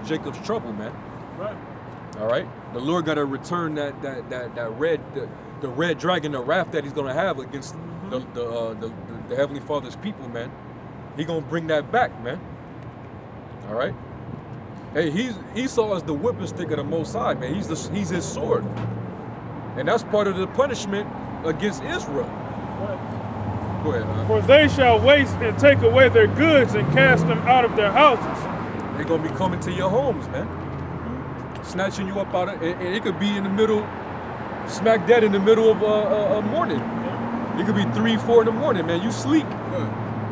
Jacob's trouble, man. Right. All right. The Lord got to return that red dragon, the wrath that He's gonna have against the Heavenly Father's people, man. He gonna bring that back, man. All right. Hey, Esau is the whipping stick of the Most High, man. He's his sword, and that's part of the punishment against Israel. Right. Go ahead, man. For they shall waste and take away their goods and cast them out of their houses. They're gonna be coming to your homes, man. Snatching you up out of it. It could be in the middle, smack dead in the middle of morning. It could be 3, 4 in the morning, man. You sleep.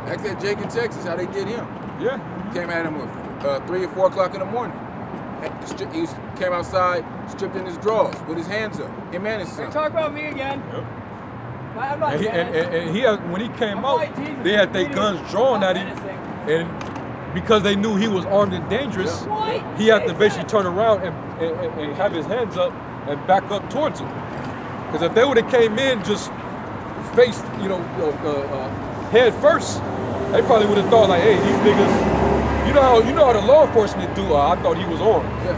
That's that Jake in Texas, how they did him. Yeah. Came at him with 3 or 4 o'clock in the morning. He came outside, stripped in his drawers with his hands up. Him and his son. Don't talk about me again. Yep. I'm not And he had, when he came out, they had their guns drawn at him, and because they knew he was armed and dangerous, he had to basically turn around and have his hands up and back up towards him. Because if they would have came in just faced, head first, they probably would have thought like, hey, these niggas, you know how the law enforcement do. I thought he was armed. Yeah.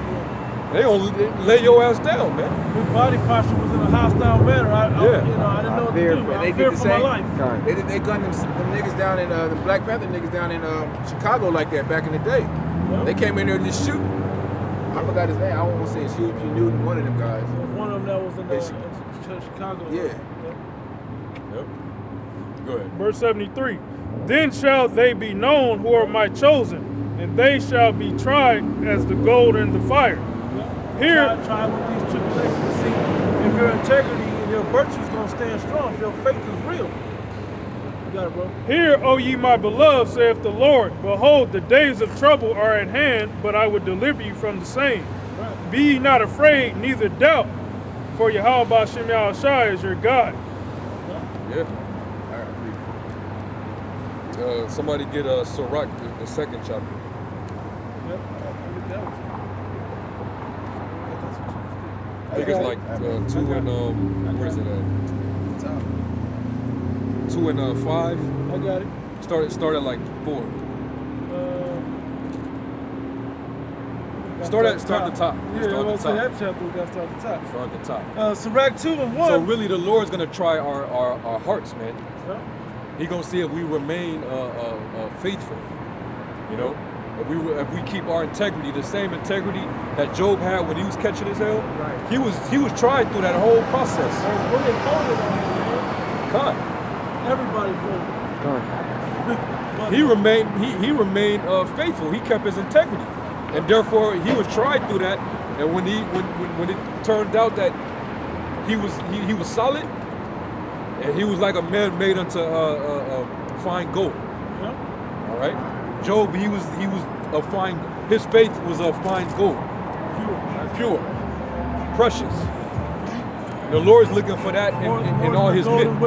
They gonna lay your ass down, man. His body posture was in a hostile manner. I didn't know what to do. I feared for my life. They gunned them niggas down in the Black Panther niggas down in Chicago like that back in the day. Yep. They came in there and just shoot. I forgot his name. I don't want to say it's Hugh Newton, one of them guys. One of them that was in Chicago. Yeah. Yep. Go ahead. Verse 73. Then shall they be known who are my chosen, and they shall be tried as the gold in the fire. Here, try with these tribulations to see if your integrity and your virtue is going to stand strong, if your faith is real. You got it, bro. Hear, O ye my beloved, saith the Lord, behold, the days of trouble are at hand, but I will deliver you from the same. Right. Be ye not afraid, neither doubt, for Yahweh Ba'Shem Yahushua is your God. Yeah. Somebody get Sirach, the second chapter. Yep. I think it's like 2 and where is it at? 2 and 5. I got it. Start at like 4. Start at the top. Yeah, start at the top. That chapter we got to start at the top. Start at the top. Sirach 2 and 1. So really, the Lord's gonna try our hearts, man. Yeah. He gonna see if we remain faithful. You know, if we keep our integrity, the same integrity that Job had when he was catching his hell. Right. He was tried through that whole process. When they folded on him, man. God. Everybody folded. He remained faithful. He kept his integrity, and therefore he was tried through that. And when it turned out that he was solid, and he was like a man made unto fine gold. Yeah. All right. Job, he was a fine. His faith was a fine gold, pure, precious. The Lord's looking for that in all His men.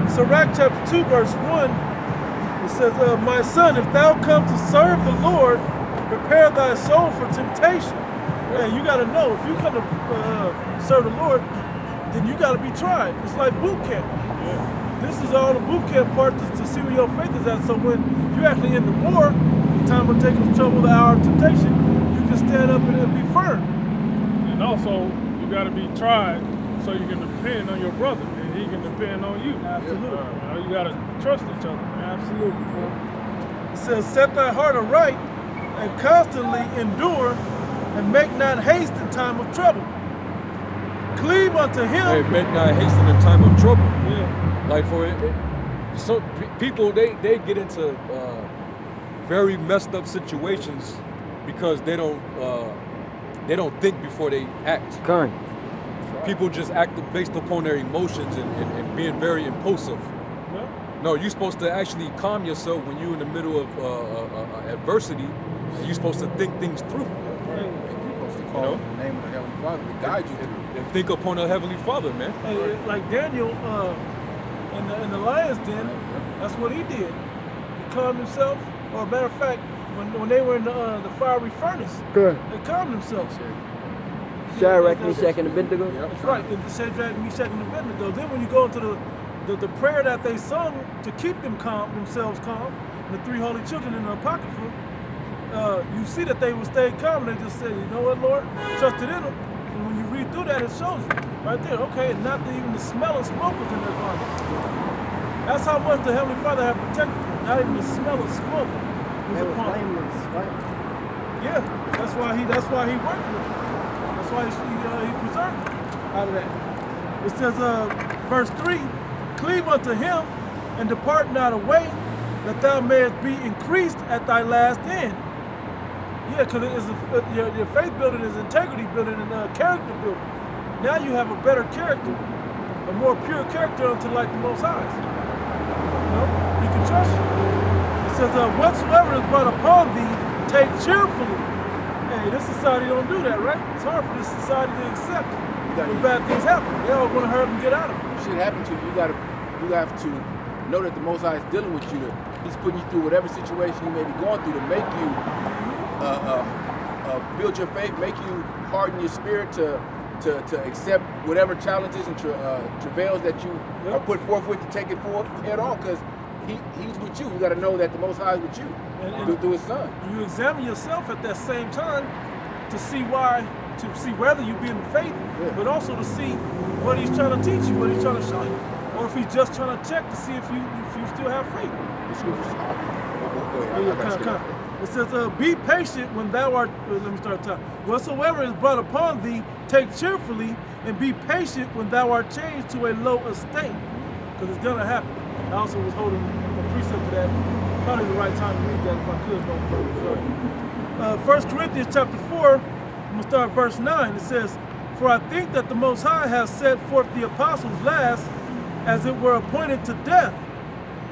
Sirach chapter 2 verse 1, it says, my son, if thou come to serve the Lord, prepare thy soul for temptation. Man, you got to know, if you come to serve the Lord, then you got to be tried. It's like boot camp. Yeah. This is all the boot camp part to see where your faith is at. So when you actually in the war, the time of taking trouble, the hour of temptation, you can stand up and be firm. And also, you got to be tried so you can depend on your brother, and he can depend on you. Absolutely. You got to trust each other. Absolutely. It says, set thy heart aright and constantly endure, and make not haste in time of trouble. Cleave unto him. Hey, make not haste in the time of trouble. Yeah. Like for it, so people they get into very messed up situations because they don't think before they act. People just act based upon their emotions and being very impulsive. Yeah. No, you're supposed to actually calm yourself when you're in the middle of adversity. You're supposed to think things through. Call the name of the Heavenly Father to guide you through. And think upon the Heavenly Father, man. Hey, like Daniel in the lion's den, that's what he did. He calmed himself. Or a matter of fact, when they were in the fiery furnace, they calmed themselves. Shadrach, Meshach, and Abednego. That's right. Shadrach, Meshach, and Abednego. Then when you go into the prayer that they sung to keep themselves calm, the three holy children in the Apocrypha, you see that they would stay calm. They just said, you know what, Lord, trusted in them. And when you read through that, it shows you right there. Okay, and not even the smell of smoke was in their garments. That's how much the Heavenly Father had protected them. Not even the smell of smoke was They were upon them. blameless, right? Yeah, that's why he worked with them. That's why he preserved them out of that. It says, verse 3, cleave unto him and depart not away, that thou mayest be increased at thy last end. Yeah, because your faith building is integrity building and character building. Now you have a better character, a more pure character unto like the Most High. You know, he can trust you. It says, whatsoever is brought upon thee, take cheerfully. Hey, this society don't do that, right? It's hard for this society to accept when bad things happen. They all want to hurry up and get out of it. Shit happen to you. You have to know that the Most High is dealing with you. He's putting you through whatever situation you may be going through to make you build your faith, make you harden your spirit to accept whatever challenges and travails that you are put forth with, to take it forth head on, because he's with you. You got to know that the Most High is with you through his Son. You examine yourself at that same time to see whether you be in the faith, but also to see what he's trying to teach you, what he's trying to show you, or if he's just trying to check to see if you still have faith. The scriptures. Go ahead. It says, be patient when thou art, let me start talking. Whatsoever is brought upon thee, take cheerfully, and be patient when thou art changed to a low estate. Because it's going to happen. I also was holding a precept to that. Probably the right time to read that if I could. 1 Corinthians chapter 4, I'm going to start at verse 9. It says, for I think that the Most High has set forth the apostles last, as it were appointed to death.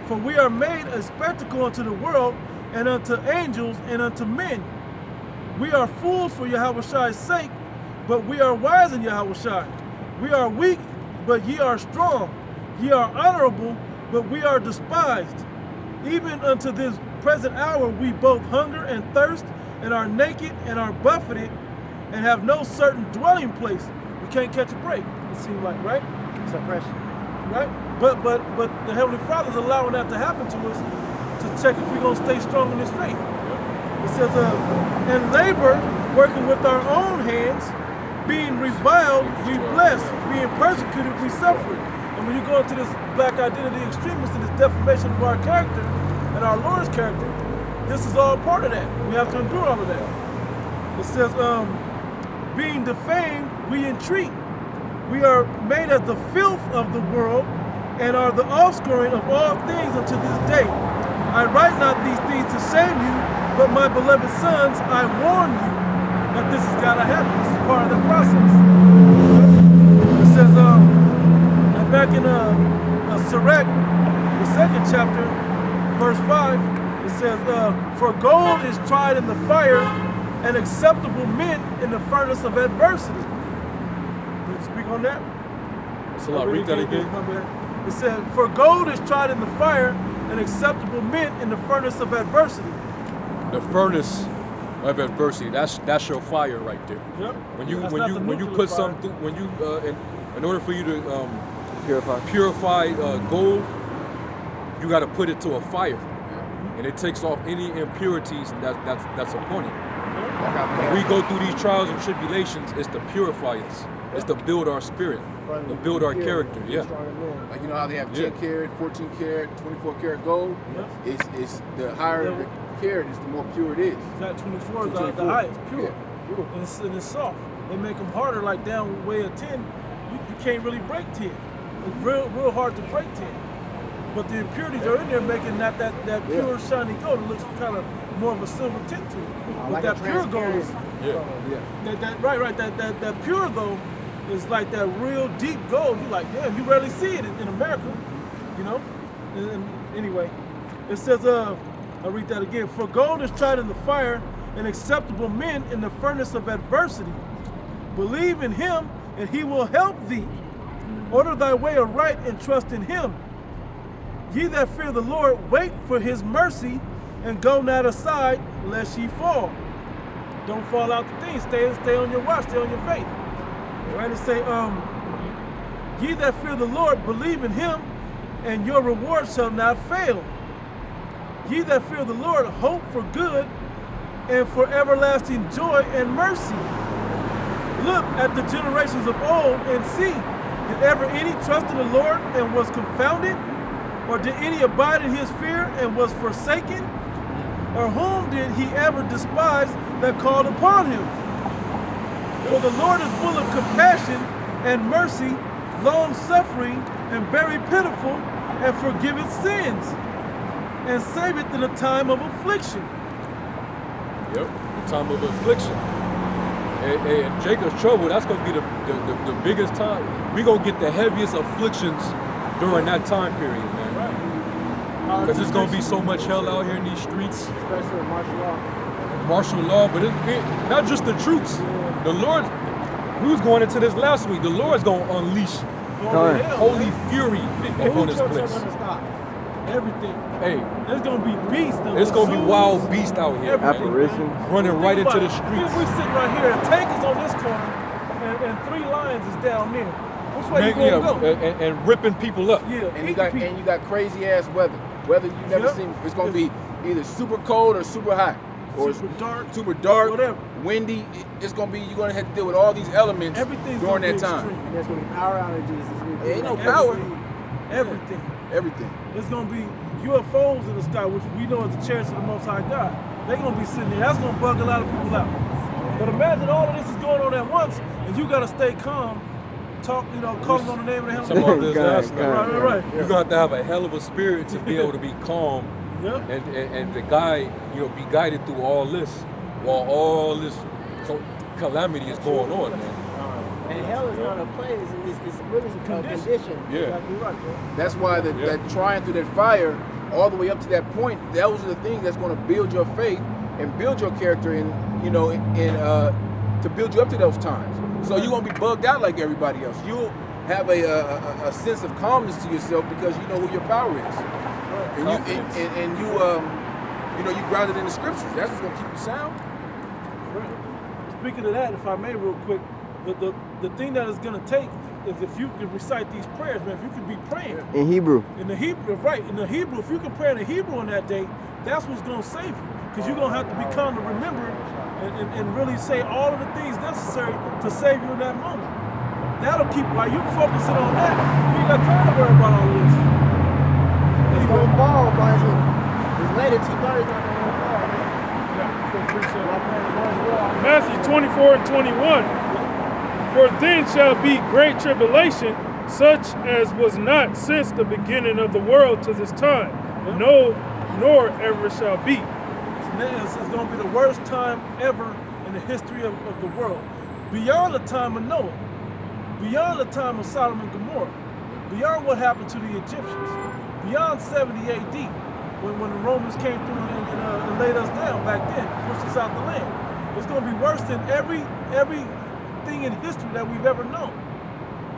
For we are made a spectacle unto the world, and unto angels, and unto men. We are fools for Yahweh's sake, but we are wise in Yahweh. We are weak, but ye are strong. Ye are honorable, but we are despised. Even unto this present hour we both hunger and thirst, and are naked, and are buffeted, and have no certain dwelling place. We can't catch a break, it seems like, right? Suppression. Right? But the Heavenly Father's allowing that to happen to us, to check if we're going to stay strong in this faith. It says, and labor, working with our own hands, being reviled, we bless, being persecuted, we suffer. And when you go into this black identity extremist and this defamation of our character and our Lord's character, this is all part of that. We have to endure all of that. It says, being defamed, we entreat. We are made as the filth of the world, and are the offscouring of all things unto this day. I write not these things to shame you, but my beloved sons, I warn you that this has got to happen. This is part of the process. It says, and back in Sirach, the 2nd chapter, verse 5, it says, for gold is tried in the fire, and acceptable mint in the furnace of adversity. Can you speak on that? So I'll read that again. It said, for gold is tried in the fire, and acceptable mint in the furnace of adversity. The furnace of adversity. That's your fire right there. Yep. When you put something, when you in order for you to purify gold, you got to put it to a fire, and it takes off any impurities that's upon it. When we go through these trials and tribulations, it's to purify us. It's to build our spirit, to build our character. Yeah. Like, you know how they have 10 karat, 14 karat, 24 karat gold? It's the higher the karat is, the more pure it is. That 24 is the highest, pure. Yeah, pure. And it's soft. They make them harder, like down way of 10. You can't really break 10. It's real hard to break 10. But the impurities are in there, making that pure shiny gold. It looks kind of more of a silver tint to it. But like that pure gold is that pure though is like that real deep gold. You like, damn, you rarely see it in America, you know. And anyway, it says, I'll read that again. For gold is tried in the fire, and acceptable mint in the furnace of adversity. Believe in him, and he will help thee. Order thy way aright, and trust in him. Ye that fear the Lord, wait for his mercy, and go not aside, lest ye fall. Don't fall out the thing. Stay on your watch. Stay on your faith. All right, it say, ye that fear the Lord, believe in him, and your reward shall not fail. Ye that fear the Lord, hope for good and for everlasting joy and mercy. Look at the generations of old and see, did ever any trust in the Lord and was confounded? Or did any abide in his fear and was forsaken? Or whom did he ever despise that called upon him? For the Lord is full of compassion and mercy, long-suffering, and very pitiful, and forgiveth sins, and saveth in a time of affliction. Yep, the time of affliction. And Jacob's trouble, that's going to be the biggest time. We're going to get the heaviest afflictions during that time period, man. Because there's going to be so much hell out here in these streets. Especially with martial law. Martial law, but not just the troops. The Lord, we was going into this last week, the Lord's going to unleash holy fury upon this place. Everything. Hey, there's gonna be beasts. It's gonna be wild beasts out here. Apparitions. Running right into the streets. We're sitting right here, a tank is on this corner, and 3 lions is down there. Which way you gonna go? And ripping people up. Yeah. And you got crazy ass weather. Weather you never seen. It's gonna be either super cold or super hot. Or super dark, whatever. Windy. It's gonna be, you're gonna have to deal with all these elements during that time. And there's gonna be power outages. Ain't no power. Everything. It's gonna be UFOs in the sky, which we know is the church of the Most High God. They're gonna be sitting there. That's gonna bug a lot of people out. But imagine all of this is going on at once, and you gotta stay calm. Talk, calling on the name of the hell. Right. You're gonna have to have a hell of a spirit to be able to be calm. Yeah. And the guy, be guided through all this while all this calamity is going on, man. And hell is not a place, it's really a condition. Yeah. Exactly right, bro. That's why that trying through that fire all the way up to that point, those are the things that's going to build your faith and build your character to build you up to those times. So you won't be bugged out like everybody else. You'll have a sense of calmness to yourself because you know who your power is. And you grounded in the scriptures. That's what's going to keep you sound. Right. Speaking of that, if I may real quick, the thing that it's going to take is if you can recite these prayers, man, if you can be praying. In Hebrew. In the Hebrew, right. In the Hebrew, if you can pray in the Hebrew on that day, that's what's going to save you. Because you're going to have to be calm to remember and really say all of the things necessary to save you in that moment. That'll keep, while you're focusing on that, you ain't got time to worry about all this. It's going to fall, but it's later, 2:30 is not going to fall. Matthew 24 and 21. For then shall be great tribulation, such as was not since the beginning of the world to this time, no, nor ever shall be. It's going to be the worst time ever in the history of the world. Beyond the time of Noah, beyond the time of Sodom and Gomorrah, beyond what happened to the Egyptians, beyond 70 AD, when the Romans came through and laid us down back then, pushed us out the land. It's going to be worse than everything in history that we've ever known.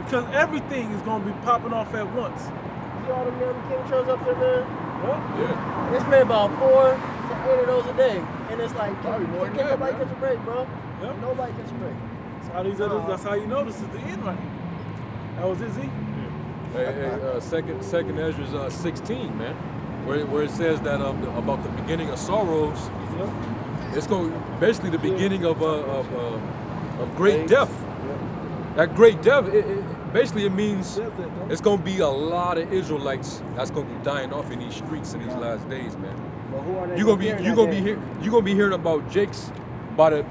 Because everything is going to be popping off at once. See all the damn chemtrails up there, man? Yeah. It's been about 4 to 8 of those a day. And it's like, can't nobody catch a break, bro. Yep. Nobody catch a break. That's how you know this is the end right here. That was it, Z? Second Ezra 16, man, where it says that about the beginning of sorrows. Yep. It's going basically the beginning of great death. That great death, basically it means it's going to be a lot of Israelites that's going to be dying off in these streets in these last days, man. But who are they? You're gonna be hearing about Jakes by the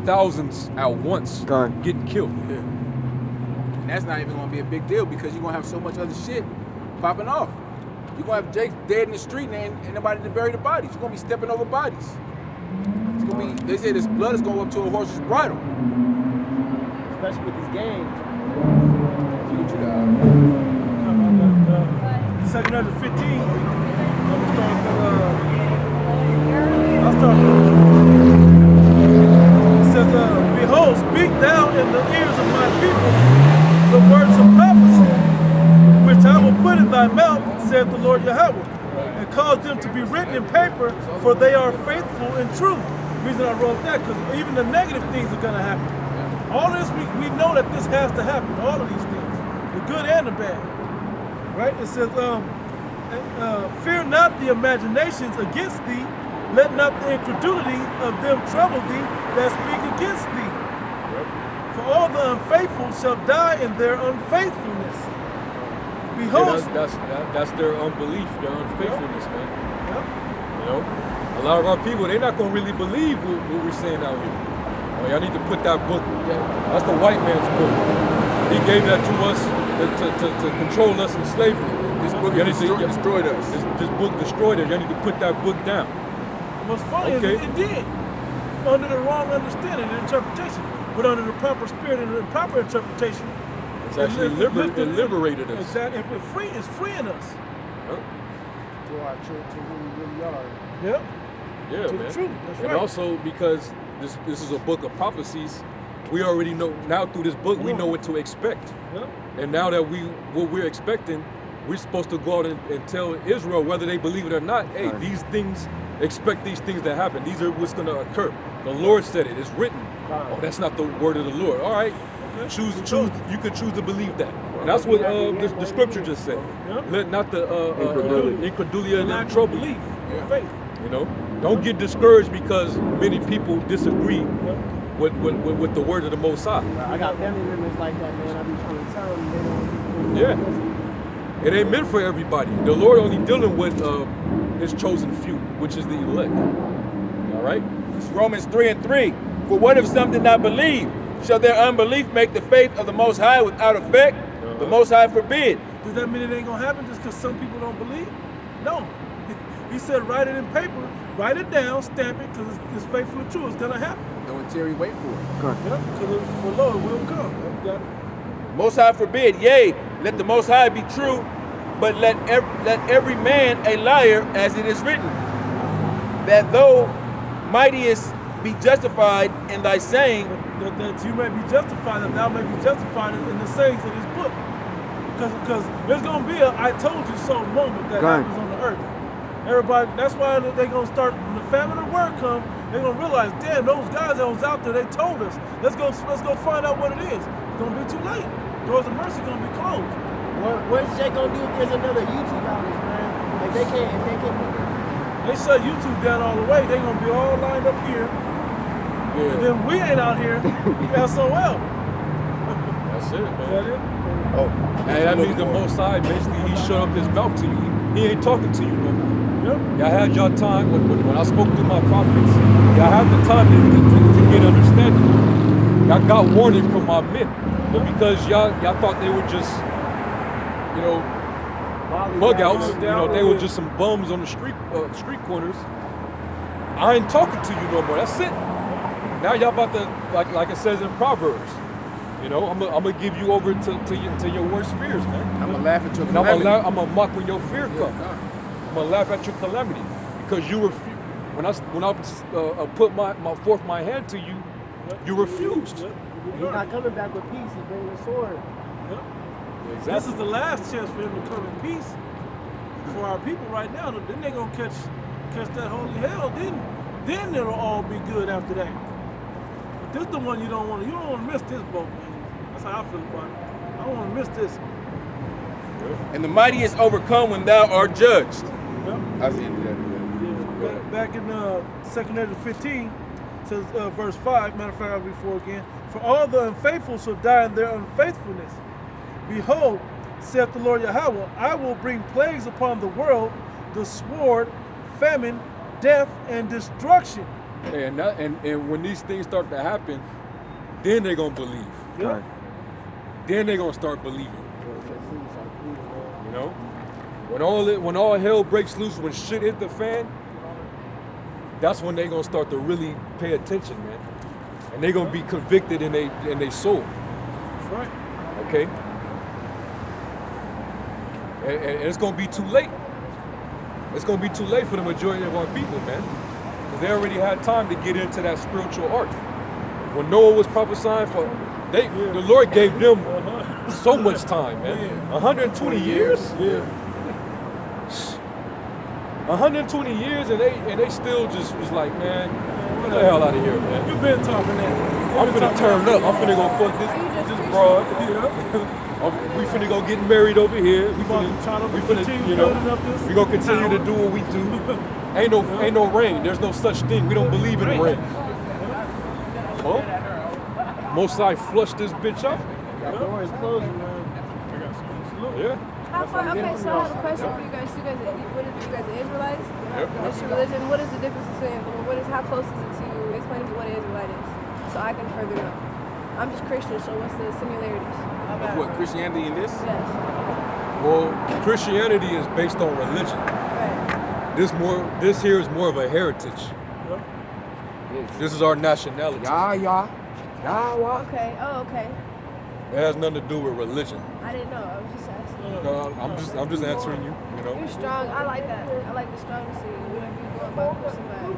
thousands at once getting killed. Yeah. And that's not even going to be a big deal because you're going to have so much other shit popping off. You're going to have Jake dead in the street and ain't nobody to bury the bodies. You're going to be stepping over bodies. It's going to be, they say this blood is going up to a horse's bridle. Especially with these games. Second under 15. I'll start. It says, behold, speak thou in the ears of my people the words of prophecy, which I will put in thy mouth, saith the Lord Yahweh, and cause them to be written in paper, for they are faithful and true. The reason I wrote that, because even the negative things are going to happen. All of this, we know that this has to happen, all of these things, the good and the bad. Right? It says, fear not the imaginations against thee, let not the incredulity of them trouble thee that speak against thee. For all the unfaithful shall die in their unfaithfulness. Behold, That's their unbelief, their unfaithfulness, man. Yep. You know, a lot of our people, they're not gonna really believe what we're saying out here. Oh, y'all need to put that book. That's the white man's book. He gave that to us to control us in slavery. This book destroyed us. This book destroyed us. Y'all need to put that book down. What's funny is it did, under the wrong understanding and interpretation, but under the proper spirit and the proper interpretation, It's actually liberated us. Exactly, it's freeing us. Huh? To our truth, to who we really are. Yep. Yeah, To the man. truth, that's And right. also because this is a book of prophecies, we already know now through this book we know what to expect. Yep. And now that what we're expecting, we're supposed to go out and tell Israel, whether they believe it or not, hey, these things, expect these things to happen. These are what's going to occur. The Lord said it. It's written. Oh, that's not the word of the Lord. All right. Choose. You can choose to believe that. And that's what the scripture just said. Yep. Let not the incredulity of them Not trouble belief, you. faith. You know, don't get discouraged because many people disagree Yep. with the word of the Most High. I got family members like that, man. I be trying to tell them they don't. Yeah. It ain't meant for everybody. The Lord only dealing with his chosen few, which is the elect. All right? It's Romans 3:3. For what if some did not believe? Shall their unbelief make the faith of the Most High without effect? The Most High forbid. Does that mean it ain't gonna happen just because some people don't believe? No. He said write it in paper, write it down, stamp it, because it's faithful and true. It's gonna happen. Don't tarry, wait for it. Yep. Because for Lord will come. Yep. Most High forbid. Yea, let the Most High be true, but let every man a liar, as it is written. That thou mightest be justified in thy saying, That you may be justified, that thou may be justified in the sayings of this book. Because there's going to be a I told you so moment that happens on the earth. Everybody, that's why they're going to start, when the famine of word come, they're going to realize, damn, those guys that was out there, they told us. Let's go find out what it is. It's going to be too late. Doors of mercy going to be closed. What's Jay gonna do if there's another YouTube outage, man? If they can't They shut YouTube down all the way, they're going to be all lined up here. And then we ain't out here, SOL. That's it, man. That it? oh, And that means the Most High, basically, he shut up his mouth to you. He ain't talking to you no more. Yep. Y'all had your time when I spoke to my prophets. Y'all had the time to get understanding. Y'all got warning from my men, but because y'all thought they were just, you know, bug outs. You know, they were just some bums on the street corners. I ain't talking to you no more. That's it. Now y'all about to, like it says in Proverbs, you know, I'm gonna give you over to your worst fears, man. I'm gonna laugh at your And I'm calamity. gonna mock when your fear comes. I'm gonna laugh at your calamity because you refuse. When I put forth my hand to you, you refused. He's not coming back with peace. He's bringing a sword. Yep. Exactly. This is the last chance for him to come in peace for our people right now. Then they're gonna catch that holy hell. Then it'll all be good after that. But this is the one you don't want to miss this boat, man. That's how I feel about it. I don't want to miss this. And the mighty is overcome when thou art judged. Yep. That's the end of that. Yeah. Back in 2 Corinthians 15, says verse 5. Matter of fact, I'll read 4 again. For all the unfaithful shall die in their unfaithfulness. Behold, saith the Lord Yahweh, I will bring plagues upon the world, the sword, famine, death, and destruction. And when these things start to happen, then they're gonna believe. Yep. Then they're gonna start believing. You know, when all hell breaks loose, when shit hit the fan, that's when they're gonna start to really pay attention, man. And they're gonna be convicted in their soul. That's right. Okay. And it's gonna be too late. It's gonna be too late for the majority of our people, man. Because they already had time to get into that spiritual ark. When Noah was prophesying the Lord gave them so much time, man. 120 years? Yeah. 120 years and they still just was like, man, get the hell out of here, man. You've been talking that. I'm finna turn up. I'm finna go fuck this broad. Yeah. We finna go get married over here. We Trying to finna, continue you know, building up this we gonna continue to do what we do. Ain't no rain. There's no such thing. We don't believe in rain. Huh? Most I flush this bitch up. That door is closing, man. Yeah. How far? Okay, so I have a question for you guys. You guys, what is you guys Israelites? Yep. What's your religion? What is the difference between? How close is it to you? Explain to me what an Israelite is, so I can further know. I'm just Christian, so what's the similarities? Of what, Christianity in this? Yes. Well, Christianity is based on religion. Right. This here is more of a heritage. This is our nationality. Yeah. Okay. Oh, okay. It has nothing to do with religion. I didn't know. I was just asking. No, I'm just answering you. You know. You're strong. I like that. I like the strong to see you. Whatever you're going by with somebody.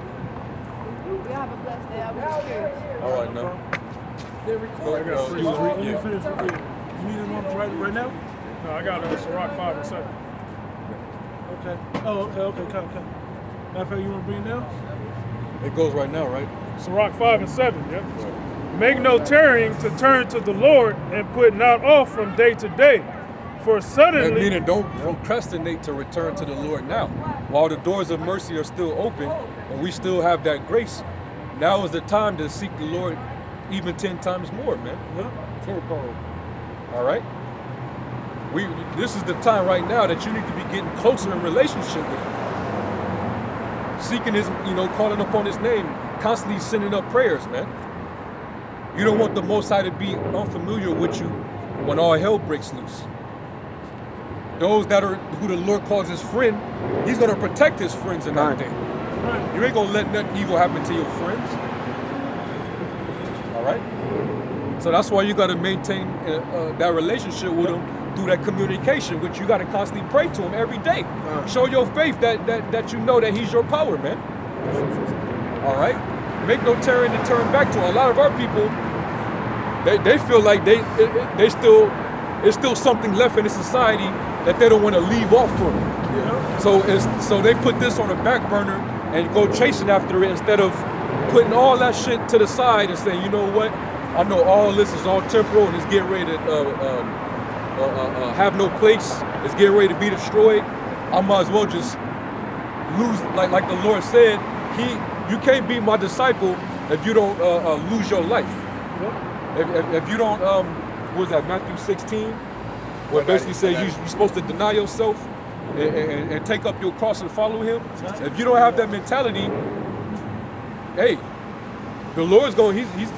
Y'all have a blessed day. I was just curious. All right, now. You was reading. You finished reading. You need one right now? No, I got Sirach 5 and 7. Okay. Oh, okay. Come. Matter of fact, you want to bring it now? It goes right now, right? Sirach 5 and 7, yep. Make no tarrying to turn to the Lord and put not off from day to day. For suddenly... Meaning don't procrastinate to return to the Lord now. While the doors of mercy are still open and we still have that grace, now is the time to seek the Lord even 10 times more, man. Tenfold. All right? This is the time right now that you need to be getting closer in relationship with Him. Seeking His, calling upon His name, constantly sending up prayers, man. You don't want the Most High to be unfamiliar with you when all hell breaks loose. Those who the Lord calls His friend, He's gonna protect His friends in that day. You ain't gonna let nothing evil happen to your friends. All right? So that's why you gotta maintain that relationship with Him through that communication, which you gotta constantly pray to Him every day. Show your faith that you know that He's your power, man. All right? Make no tarrying to turn back to. A lot of our people, they feel like it's still something left in the society that they don't want to leave off from. Yeah. So they put this on the back burner and go chasing after it instead of putting all that shit to the side and saying, you know what? I know all this is all temporal and it's getting ready to have no place. It's getting ready to be destroyed. I might as well just lose, like the Lord said. You can't be my disciple if you don't lose your life. If you don't, what was that, Matthew 16? Where basically says you're supposed to deny yourself and take up your cross and follow Him. If you don't have that mentality, hey, the Lord's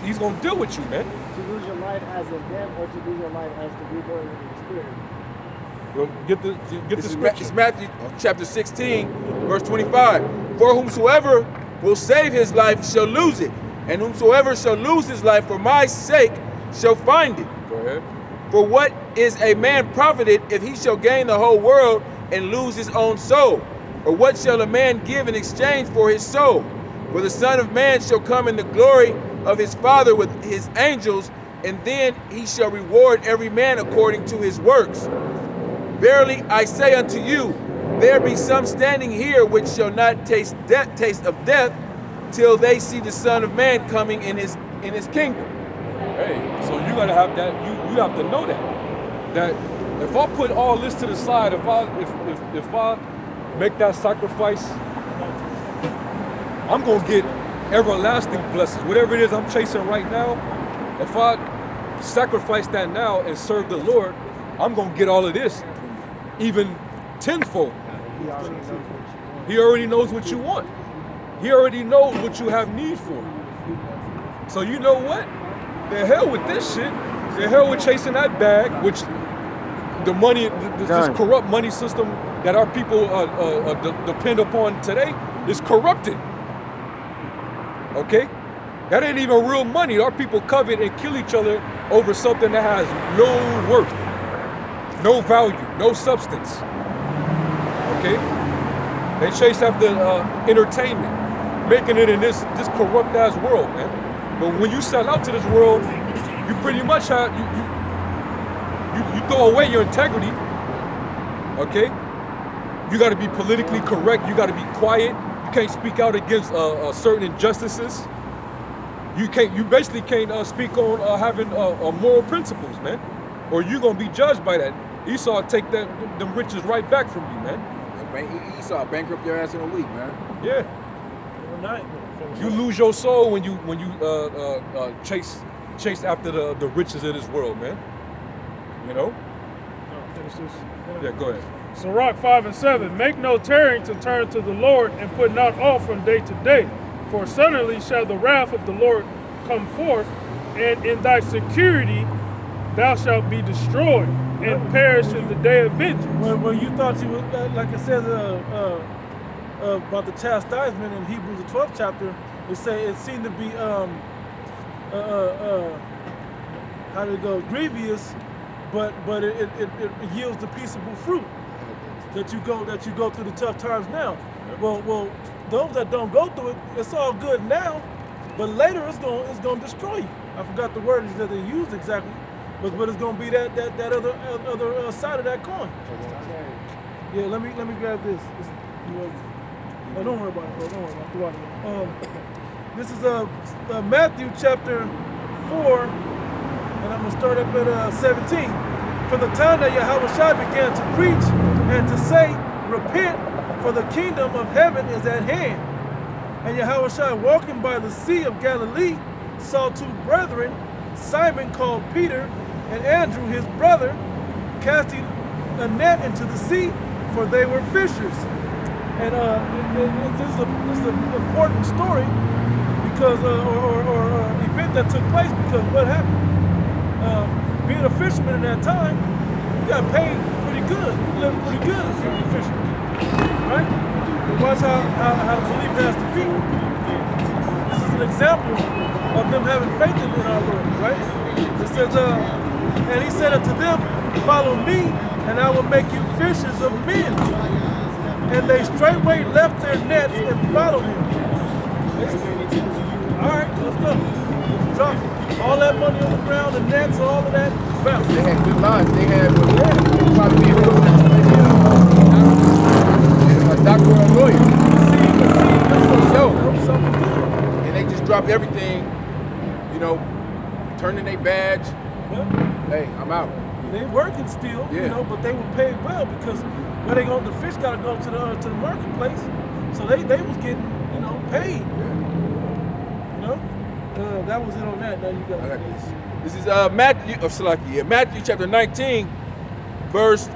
He's going to deal with you, man. To lose your life as in death, or to lose your life as to be born in the Spirit? Well, get the scripture. It's Matthew chapter 16, verse 25. For whomsoever will save his life shall lose it, and whomsoever shall lose his life for my sake shall find it. Go ahead. For what is a man profited if he shall gain the whole world and lose his own soul? Or what shall a man give in exchange for his soul? For the Son of Man shall come in the glory of his Father with his angels, and then he shall reward every man according to his works. Verily I say unto you, there be some standing here which shall not taste of death till they see the Son of Man coming in his kingdom. Hey, so you gotta have that. You have to know that if I put all this to the side, if I make that sacrifice, I'm gonna get everlasting blessings. Whatever it is I'm chasing right now, if I sacrifice that now and serve the Lord, I'm gonna get all of this, even tenfold. He already knows what you want. He already knows what you have need for. So you know what? The hell with this shit. The hell with chasing that bag, which the money, this corrupt money system that our people depend upon today is corrupted. Okay? That ain't even real money. Our people covet and kill each other over something that has no worth, no value, no substance. Okay? They chase after entertainment, making it in this corrupt ass world, man. But when you sell out to this world, you pretty much have you throw away your integrity. Okay? You got to be politically correct. You got to be quiet. You can't speak out against certain injustices. You basically can't speak on having moral principles, man. or you're gonna be judged by that. Esau take them riches right back from you, man. Esau bankrupt your ass in a week, man. Yeah. Overnight. You lose your soul when you chase after the riches of this world, man. You know? Finish this. Yeah, go ahead. Sirach 5 and 7. Make no tarrying to turn to the Lord, and put not off from day to day. For suddenly shall the wrath of the Lord come forth, and in thy security thou shalt be destroyed, and perish in the day of vengeance. Well, you thought you was, like it says about the chastisement in Hebrews the 12th chapter, it seemed to be how did it go? Grievous, but it yields the peaceable fruit that you go through the tough times now. Well, those that don't go through it, it's all good now, but later it's gonna destroy you. I forgot the word that they used exactly, but it's gonna be that other side of that coin. Yeah, let me grab this. Oh, don't worry about it, bro. Don't worry about it. This is Matthew chapter 4, and I'm gonna start up at 17. From the time that Yahushua began to preach and to say, repent, for the kingdom of heaven is at hand. And Yahushua, walking by the sea of Galilee, saw two brethren, Simon called Peter, and Andrew his brother, casting a net into the sea, for they were fishers. And this is an important story because, or event that took place, because what happened? Being a fisherman in that time, you got paid pretty good. You lived pretty good as a fisherman, right? But watch how the believer has to be. This is an example of them having faith in our Lord, right? It says, and he said unto them, follow me, and I will make you fishers of men. And they straightway left their nets and followed him. All right, let's go. Drop all that money on the ground, the nets, all of that. Bounce. They had good lives. They had probably be a doctor or a lawyer. And they just dropped everything, turning their badge. Yep. Hey, I'm out. They working still, but they were paid well because where they go, the fish got to go to the marketplace, so they was getting paid. Yeah. That was it on that. Now you got. I got this. This is Matthew chapter 19, verse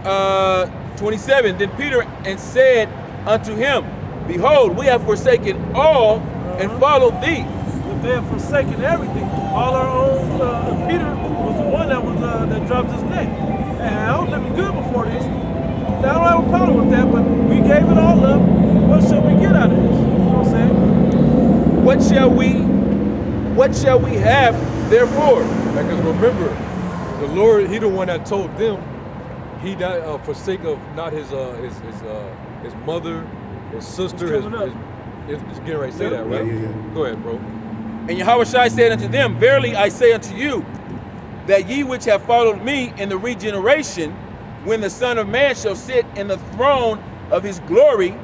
27. Then Peter and said unto him, behold, we have forsaken all and followed thee. If they have forsaken everything, all our own. Peter was the one that dropped his neck. And I was living good before this. Now, I don't have a problem with that, but we gave it all up. What shall we get out of this? You know what I'm saying? What shall we have therefore? Because remember, the Lord, He the one that told them, He died for sake of not his mother, his sister, his getting ready to say that, right? Yeah. Go ahead, bro. And Yahushua said unto them, verily I say unto you, that ye which have followed me in the regeneration, when the Son of Man shall sit in the throne of his glory,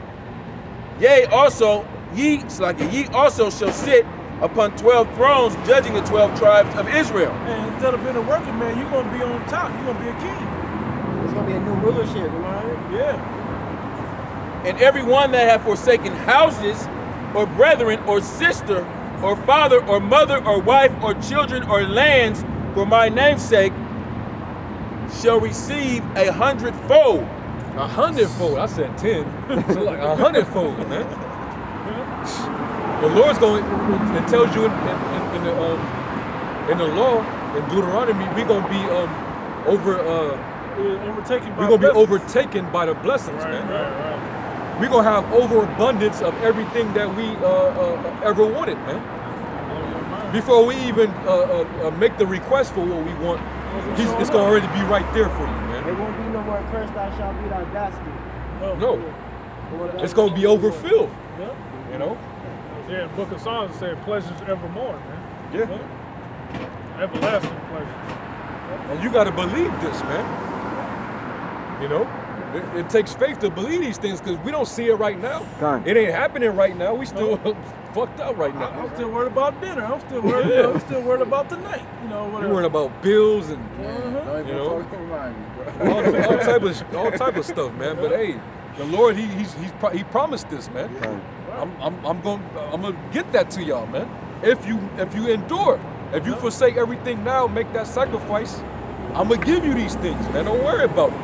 ye also shall sit upon 12 thrones, judging the 12 tribes of Israel. And instead of being a working man, you're going to be on top. You're going to be a king. It's going to be a new rulership, right? Yeah. And every one that hath forsaken houses, or brethren, or sister, or father, or mother, or wife, or children, or lands, for my name's sake, shall receive 100-fold. 100-fold. I said 10. So like 100-fold, man. The Lord's going. It tells you in the law in Deuteronomy, we're gonna be overtaken. We're gonna be overtaken by the blessings, man. Right. We're gonna have overabundance of everything that we ever wanted, man. Before we even make the request for what we want, it's gonna already be right there for you, man. There won't be no more cursed thou shalt be thy basket. No, it's gonna be overfilled. Yeah. You know. Yeah, the Book of Psalms said pleasures evermore, man. Yeah. Everlasting pleasures. And you gotta believe this, man. You know. It takes faith to believe these things because we don't see it right now. Done. It ain't happening right now. We still fucked up right now. I'm still worried about dinner. I'm still worried. Yeah. I'm still worried about tonight. You know, We're whatever. worrying about bills and Don't You know? even remind me, bro. all type of stuff, man. But hey, the Lord, he promised this, man. I'm gonna get that to y'all, man. If you endure, if you forsake everything now, make that sacrifice, I'm gonna give you these things, man. Don't worry about it.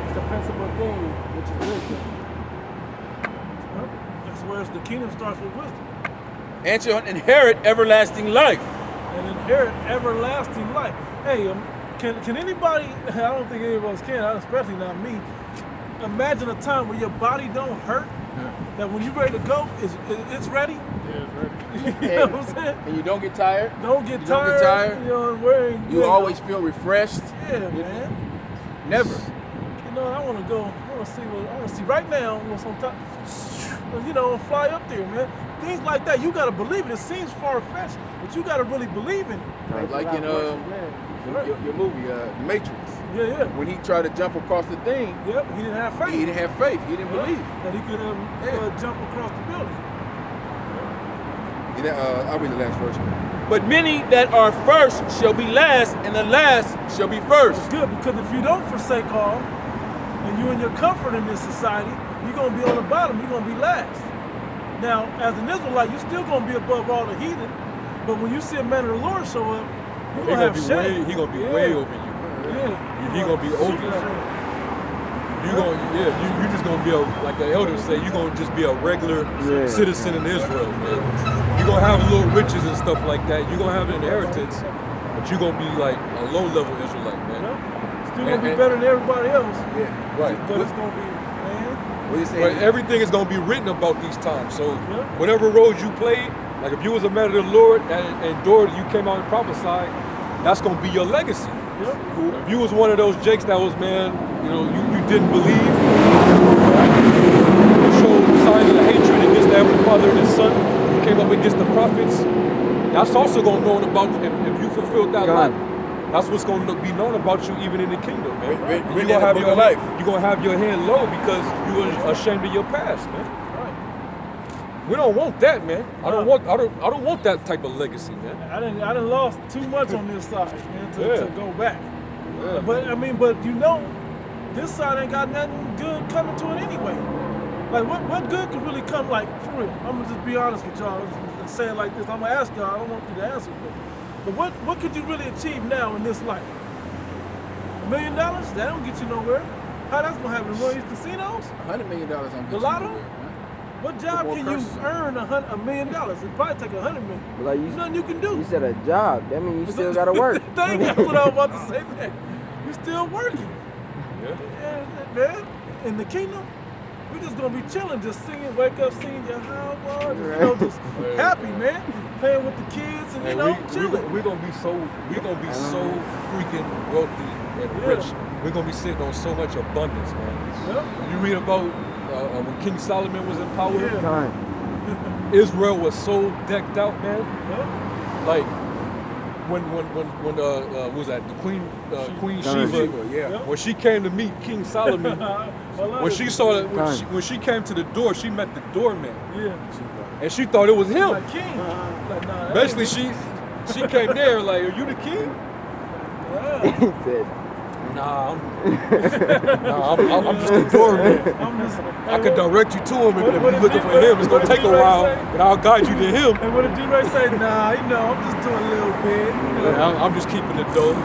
It's the principal thing, which is wisdom. That's where the kingdom starts with wisdom. And shall inherit everlasting life. And inherit everlasting life. Hey, can anybody? I don't think any of us can, especially not me. Imagine a time where your body don't hurt. That when you're ready to go, it's ready. Yeah, it's ready. You know what I'm saying? And you don't get tired. Don't get You tired. don't get tired. You know, wearing. You always feel refreshed. Yeah, man. Never. You know, I want to go. I want to see right now what's on top. You know, fly up there, man. Things like that, you gotta believe it. It seems far fetched, but you gotta really believe in it. Like in your movie, The Matrix. Yeah. When he tried to jump across the thing, Yep. He didn't have faith. he didn't have faith. He didn't believe. that he could jump across the building. I'll read the last verse. But many that are first shall be last, and the last shall be first. It's good because if you don't forsake all, and you in your comfort in this society, you're gonna be on the bottom. You're gonna be last. Now, as an Israelite, you're still gonna be above all the heathen. But when you see a man of the Lord show up, you're He gonna have shame. he gonna be way over you. Yeah. He gonna be over you. You just gonna be like the elders say, you gonna just be a regular citizen in Israel, man. You gonna have little riches and stuff like that. You gonna have an inheritance, but you gonna be like a low-level Israelite, man. Still gonna be better than everybody else. Yeah. Right. But it's gonna be, man. What do you say? But everything is gonna be written about these times. So whatever roles you played, like if you was a man of the Lord and endured, you came out and prophesied, that's gonna be your legacy. If you was one of those jakes that was, man, you didn't believe, you showed signs of hatred against the Heavenly Father and His Son, you came up against the prophets, that's also going to be known about you if you fulfilled that life. That's what's going to be known about you even in the kingdom, man. You're going to have your life. You're going to have your hand low because you were ashamed of your past, man. We don't want that, man. I don't want that type of legacy, man. I didn't lost too much on this side, man, to go back. Yeah. But this side ain't got nothing good coming to it anyway. Like what good could really come, like, for real? I'm gonna just be honest with y'all and say it like this. I'm gonna ask y'all, I don't want you to answer, but what could you really achieve now in this life? $1 million? That don't get you nowhere. How that's gonna happen? One of these casinos? $100 million on The get lotto? you nowhere, man. What job can you earn $100 million? It probably take $100 million. Like There's nothing you can do. You said a job. That means you still gotta work. That's what I was about to say. Man. You still working? Yeah. Man. In the kingdom, we just gonna be chilling, just singing, wake up, singing your how just happy, man. Playing with the kids and chilling. We're gonna be so freaking wealthy and rich. We're gonna be sitting on so much abundance, man. You read about when King Solomon was in power, Israel was so decked out, man. Like when was that the Queen Sheba? When she came to meet King Solomon, when she saw that when she came to the door, she met the doorman. And she thought it was him. Like king. Basically, she came there like, "Are you the king?" He said, Nah, I'm just the doorman. I could direct you to him, and if you're looking for him, it's gonna take a while, but I'll guide you to him. And what did D-Ray say? Nah, I'm just doing a little bit. I'm just keeping the dough,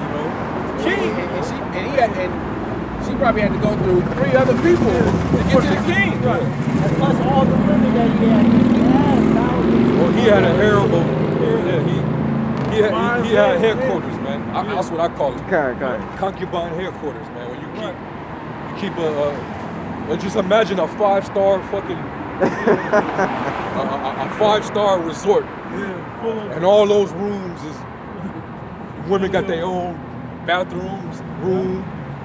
King. And she probably had to go through 3 other people to get to the king. Right. and plus all the women that he had thousands. Well, he had a harem of, he had headquarters, man. That's what I call it. Concubine headquarters, man. When you keep just imagine a 5-star fucking, a 5-star resort. And all those rooms is, women got their own bathrooms, room,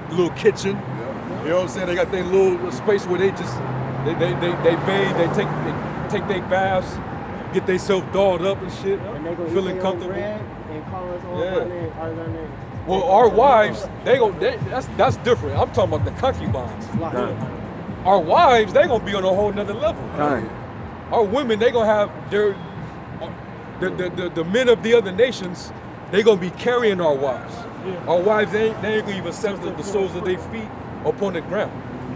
little kitchen. You know what I'm saying? They got their little space where they just, they bathe, they take their baths, get themselves dolled up and shit, And they gonna feeling eat comfortable. bread and call us all our name. Well, our wives, that's different. I'm talking about the concubines. Our wives, they gonna be on a whole nother level. Our women, they gonna have the men of the other nations, they gonna be carrying our wives. Our wives, they ain't gonna even set the soles of their feet upon the ground.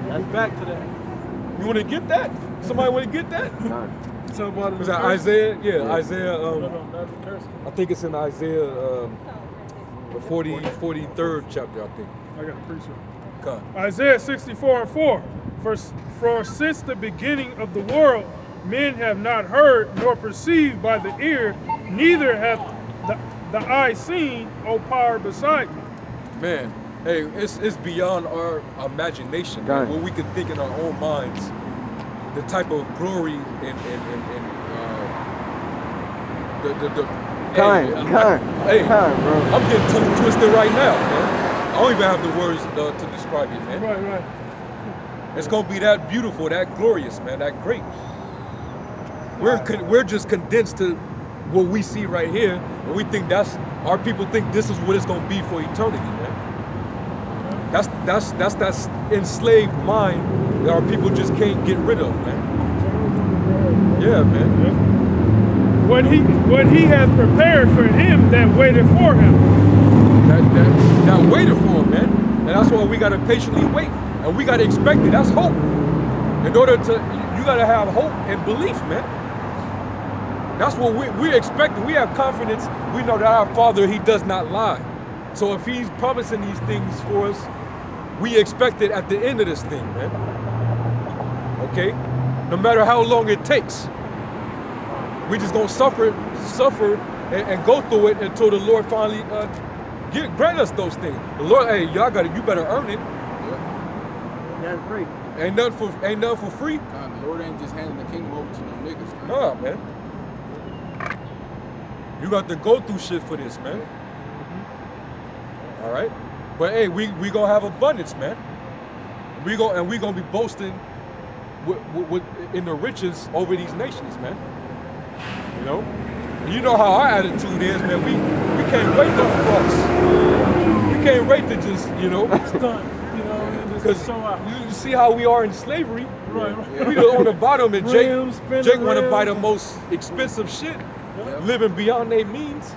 We'll be back to that. You wanna get that? Somebody wanna get that? So about Was that Isaiah? Yeah, Isaiah. No, not the curse. I think it's in Isaiah, the 43rd chapter, I think. I got to preach it. Come. Isaiah 64:4. For since the beginning of the world, men have not heard nor perceived by the ear, neither hath the eye seen, O power beside me. Man, hey, it's beyond our imagination, man, what we can think in our own minds. The type of glory and Hey, I'm getting tongue twisted right now, man. I don't even have the words to describe it, man. Right. It's gonna be that beautiful, that glorious, man, that great. We're just condensed to what we see right here, and we think our people think this is what it's gonna be for eternity, man. That's that enslaved mind that our people just can't get rid of, man. Yeah, man. What he has prepared for him that waited for him. That waited for him, man. And that's why we gotta patiently wait. And we gotta expect it. That's hope. In order to, you gotta have hope and belief, man. That's what we're expecting. We have confidence. We know that our Father, He does not lie. So if He's promising these things for us, we expect it at the end of this thing, man. Okay? No matter how long it takes. We just gonna suffer and go through it until the Lord finally grant us those things. The Lord, hey, you better earn it. That's free. Ain't nothing for free. The Lord ain't just handing the kingdom over to no niggas. Nah, man. You got to go through shit for this, man. All right, but hey, we gonna have abundance, man. We gonna be boasting in the riches over these nations, man. You know how our attitude is, man. We can't wait to cross. We can't wait to just, Stunt, because you see how we are in slavery. Right. We are on the bottom, and Jake want to buy the rims. most expensive shit, living beyond their means.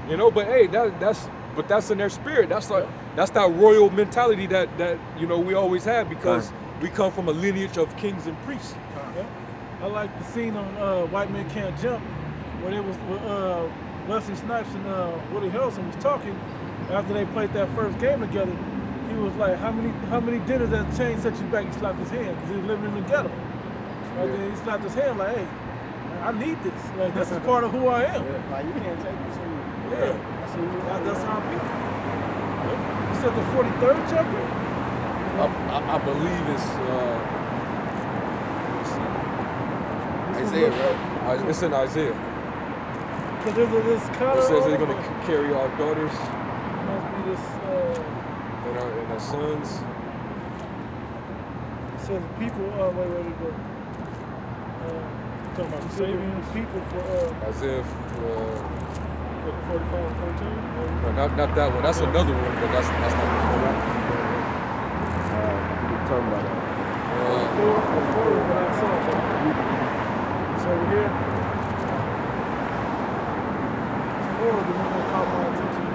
Yep. But hey, that's in their spirit. That's that royal mentality that we always have, because we come from a lineage of kings and priests. I like the scene on White Men Can't Jump, where it was Wesley Snipes and Woody Harrelson was talking after they played that first game together. He was like, how many dinners that chain set you back? He slapped his hand because he was living in the ghetto. Right then he slapped his hand like, hey, I need this. Like, this is part of who I am. Like, you can't take this from me. That's our people. You said the 43rd chapter? I believe it's Isaiah, right? it's in Isaiah. Because there's this kind It of. says they're gonna carry our daughters Must be this. and our sons. It says people. Wait, where did it go? Talking about saving people for. Isaiah, 45 and 14. not that one. That's another one, but that's not the one. Talking about that. Before what I saw. It's over here. Four, the one that caught my attention.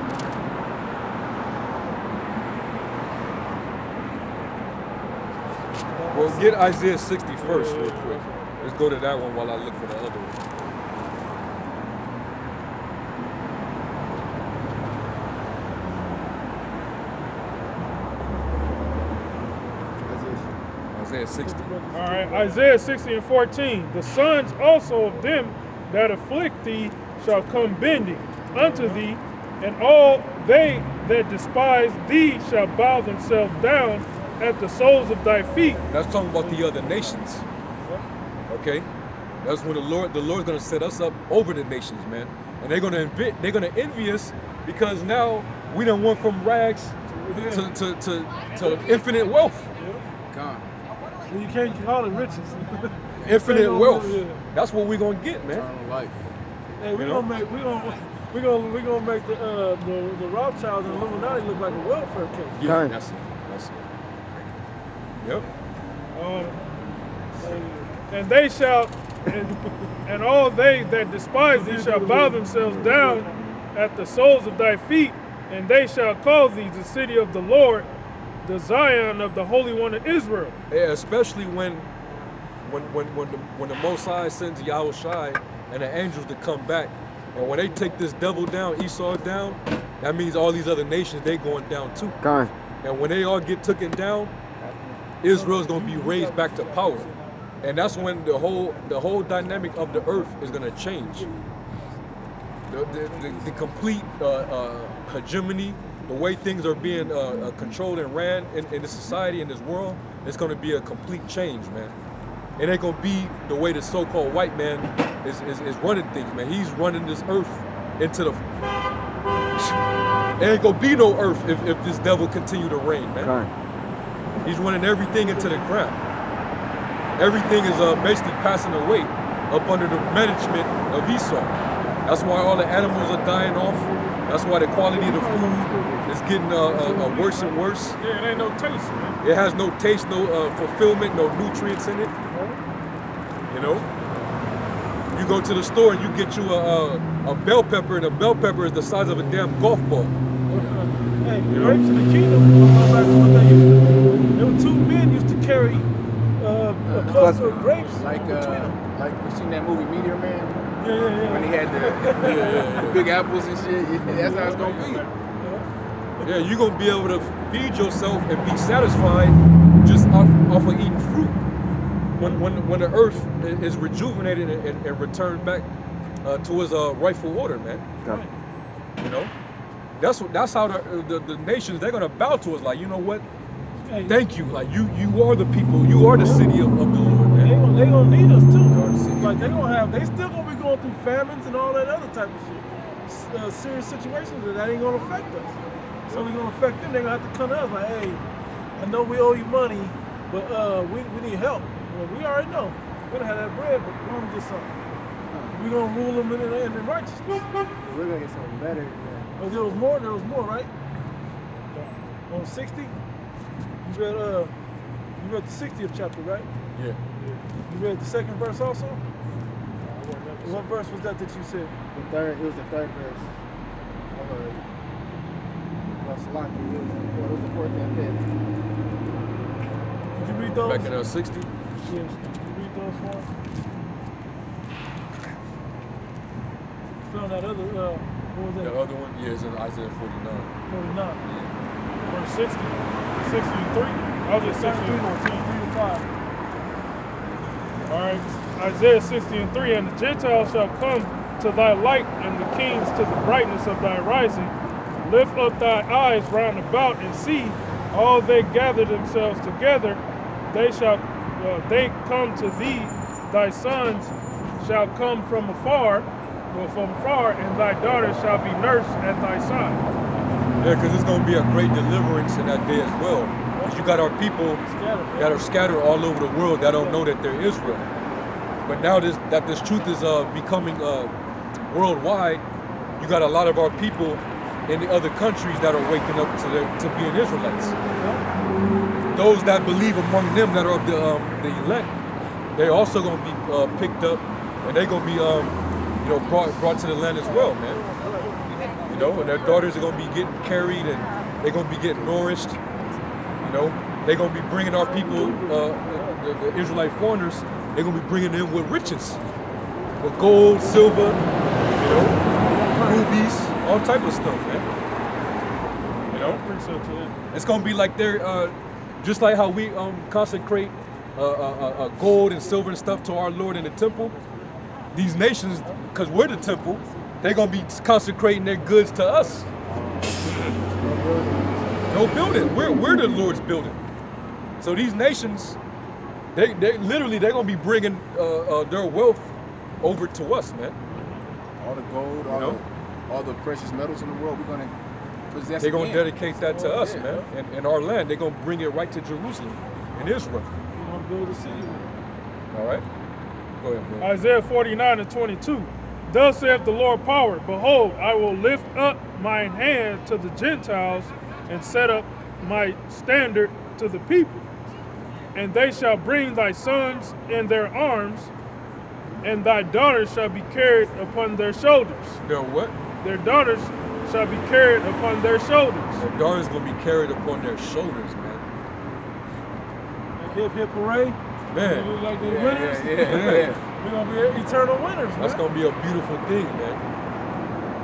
Well, get Isaiah 60 first, real quick. Let's go to that one while I look for the other one. Isaiah 60. All right, Isaiah 60 and 14. The sons also of them that afflict thee shall come bending unto thee, and all they that despise thee shall bow themselves down at the soles of thy feet. That's talking about the other nations. Okay? That's when the Lord's gonna set us up over the nations, man. And they're gonna envy us, because now we done went from rags to infinite wealth. God. You can't call it riches. Infinite wealth. Yeah. That's what we're gonna get, man. Eternal life. Hey, we gonna We're gonna make the Rothschilds and Illuminati look like a welfare case. Yeah, Right. that's it. Yep. And they shall, and all they that despise thee shall bow themselves down at the soles of thy feet, and they shall call thee the city of the Lord, the Zion of the Holy One of Israel. Yeah, especially when the Most High sends Yahweh Shai and the angels to come back, and when they take this devil down, Esau down, that means all these other nations, they going down too. Con. And when they all get taken down, Israel's gonna be raised back to power, and that's when the whole dynamic of the earth is gonna change. The complete hegemony, the way things are being controlled and ran in this society, in this world, it's gonna be a complete change, man. It ain't gonna be the way the so-called white man is running things, man. He's running this earth into the. There ain't gonna be no earth if this devil continue to reign, man. Con. He's running everything into the ground. Everything is basically passing away up under the management of Esau. That's why all the animals are dying off. That's why the quality of the food is getting worse and worse. Yeah, it ain't no taste, man. It has no taste, no fulfillment, no nutrients in it. You know? You go to the store and you get you a bell pepper, and a bell pepper is the size of a damn golf ball. Hey, grapes in the kingdom, we'll go back to what they used to. There were two men used to carry a cluster of grapes Like between them. like you seen that movie Meteor Man? Yeah. When he had the big apples and shit. Yeah, that's how it's gonna be. Yeah, you're gonna be able to feed yourself and be satisfied just off of eating fruit. When the earth is rejuvenated and returned back to its rightful order, man. Con. You know, that's how the nations, they're gonna bow to us. Like, you know what? Hey, Thank you. Like you are the people. You are the city of the Lord, man. they gonna need us too. city. Like they still gonna be going through famines and all that other type of shit. Serious situations that ain't gonna affect us. It's only gonna affect them. They gonna have to come to us like, hey, I know we owe you money, but we need help. Well, we already know. We're gonna have that bread, but we're gonna get something. We're gonna rule them in righteousness. We're gonna get something better than that. Oh, there was more, right? On 60? You read the 60th chapter, right? Yeah. You read the second verse also? What verse was that you said? It was the third verse. Salaki, it was the fourth and fifth. Did you read those? Back in 60. Yes. Did you read those for us? Found that other, what was that? The other one, yeah, is in Isaiah 49. 49. Yeah. Verse 63. I was at 60 and 14. 3 to 5. All right, Isaiah 60 and 3, and the Gentiles shall come to thy light, and the kings to the brightness of thy rising. Lift up thy eyes round about and see, all they gather themselves together. They come to thee. Thy sons shall come from afar, and thy daughters shall be nursed at thy side. Yeah, because it's going to be a great deliverance in that day as well. Because you got our people that are scattered all over the world that don't know that they're Israel. But now that this truth is becoming worldwide, you got a lot of our people in the other countries that are waking up to being Israelites. Those that believe among them that are of the elect, they're also going to be picked up, and they're going to be brought to the land as well, man. You know, and their daughters are going to be getting carried, and they're going to be getting nourished. You know, they're going to be bringing our people, the Israelite foreigners, they're going to be bringing them with riches, with gold, silver, you know, rubies, all type of stuff, man. You know, it's going to be like they're just like how we consecrate gold and silver and stuff to our Lord in the temple. These nations, because we're the temple, they're going to be consecrating their goods to us. No building. We're the Lord's building. So these nations, they're going to be bringing their wealth over to us, man. All the gold, all the precious metals in the world, we're going to possess. They're going to dedicate that to us, yeah. man. And our land, they're going to bring it right to Jerusalem in Israel. We're going to build a city with it. All right? Go ahead, bro. Isaiah 49 and 22. Thus saith the Lord power, behold, I will lift up mine hand to the Gentiles and set up my standard to the people. And they shall bring thy sons in their arms, and thy daughters shall be carried upon their shoulders. Their what? Their daughters shall be carried upon their shoulders. Their daughters gonna be carried upon their shoulders, man. Like hip hip hooray. Man. We like the Yeah, winners. yeah. We're gonna be eternal winners, That's man. gonna be a beautiful thing, man.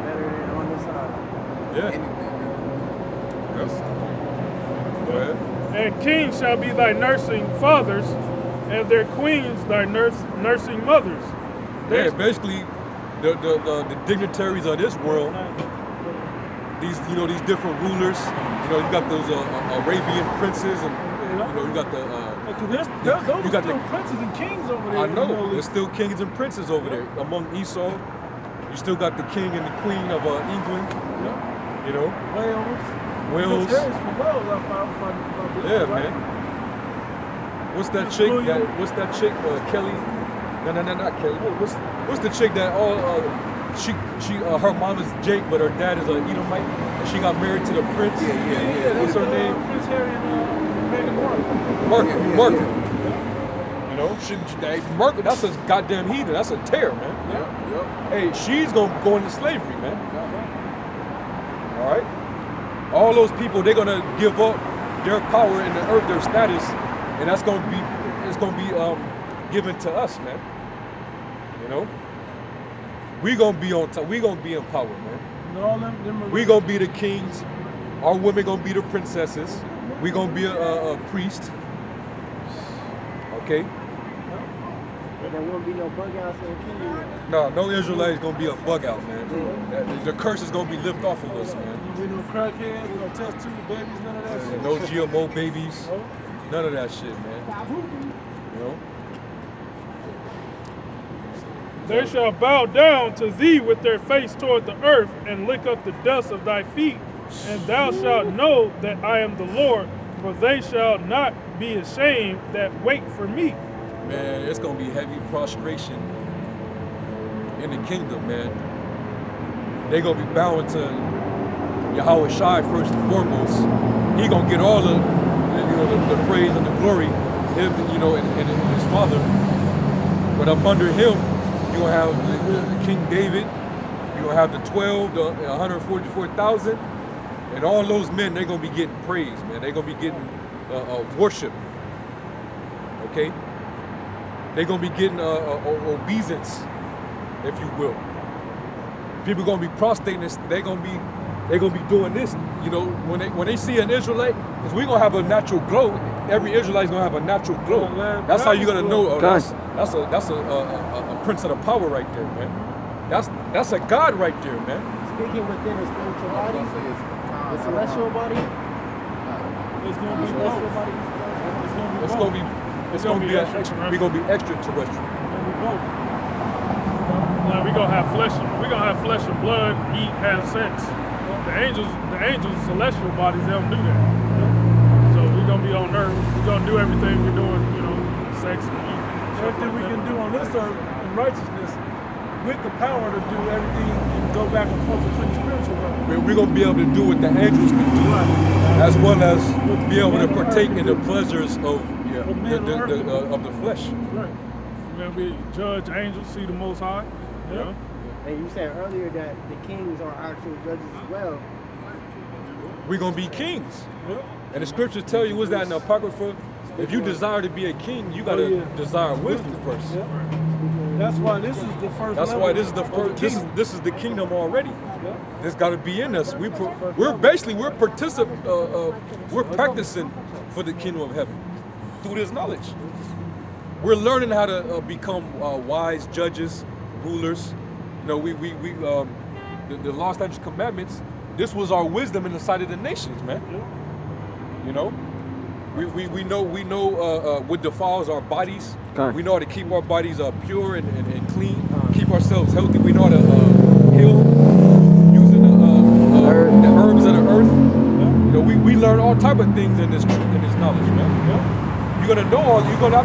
Better than on this side. Yeah. Yes. Go ahead. And kings shall be thy nursing fathers, and their queens thy nursing mothers. Yeah, basically, the dignitaries of this world, these different rulers, you got those Arabian princes, and you got the. Those you are got still the- princes and kings over there. I in the know Middle there's East. still kings and princes over there among Esau. You still got the king and the queen of England. Yeah. You know, Wales. Wales. Prince Harry's from Wales, if I believe Yeah, it, right? man. What's that Prince chick? William. What's that chick? Kelly? No, not Kelly. What's the chick that she her mom is Jake, but her dad is a Edomite, and she got married to the prince. Yeah, What's her name? Prince Harry and Meghan Markle. Margaret. You know, Margaret. That's a goddamn heathen. That's a tear, man. Yep. Hey, she's gonna go into slavery, man. All right. All those people, they're gonna give up their power in the earth, their status, and it's gonna be given to us, man. You know, we gonna be on top. We gonna be in power, man. And all them We gonna be the kings. Our women gonna be the princesses. We gonna be a priest. Okay. But there won't be no bug outs in the kingdom. No Israelite gonna be a bug out, man. The curse is gonna be lifted off of us, man. We no crackheads, we no test tube babies, none of that shit. No GMO babies. None of that shit, man. You know? They shall bow down to thee with their face toward the earth, and lick up the dust of thy feet. And thou shalt know that I am the Lord, for they shall not be ashamed that wait for me. Man, it's gonna be heavy prostration in the kingdom, man. They gonna be bowing to Yahweh Shai first and foremost. He gonna get all the praise and the glory, him, and his father. But up under him, you gonna have King David. You gonna have the 12, the 144,000, and all those men. They're gonna be getting praise, man. They're gonna be getting worship. Okay. They're gonna be getting obeisance, if you will. People gonna be prostrating. They're gonna be doing this. You know, when they see an Israelite, because we're gonna have a natural glow. Every Israelite's gonna have a natural glow. That's how you're gonna know. Oh, that's a prince of the power right there, man. That's a God right there, man. Speaking within a spiritual body, the celestial body, It's gonna be celestial both. body. It's gonna be both. We're gonna be extraterrestrial. It's gonna be both. Now we gonna have flesh and blood, eat, have sex. The angels, celestial bodies, they don't do that. So we're gonna be on earth. We're gonna do everything we're doing, sex and eat. Everything we can do on this earth in righteousness, with the power to do everything and go back and forth between the spiritual realm. We're gonna be able to do what the angels can do, as well as be able to partake in the pleasures of the flesh. Right. We're gonna be judge angels, see the Most High. You know? And you said earlier that the kings are actual judges as well. We're gonna be kings. Yeah. And the scriptures tell you, what's that in the Apocrypha? If you desire to be a king, you gotta desire wisdom first. Yeah. That's why this is the first. That's level why this is the of first. This is the kingdom already. Yeah. This got to be in us. We're practicing for the kingdom of heaven through this knowledge. We're learning how to become wise judges, rulers. You know, the law, statutes, commandments. This was our wisdom in the sight of the nations, man. You know, we know what defiles our bodies. We know how to keep our bodies pure and clean. Keep ourselves healthy. We know how to heal using the herbs of the earth. You know, we learn all type of things in this knowledge, man. You're gonna know all. You're gonna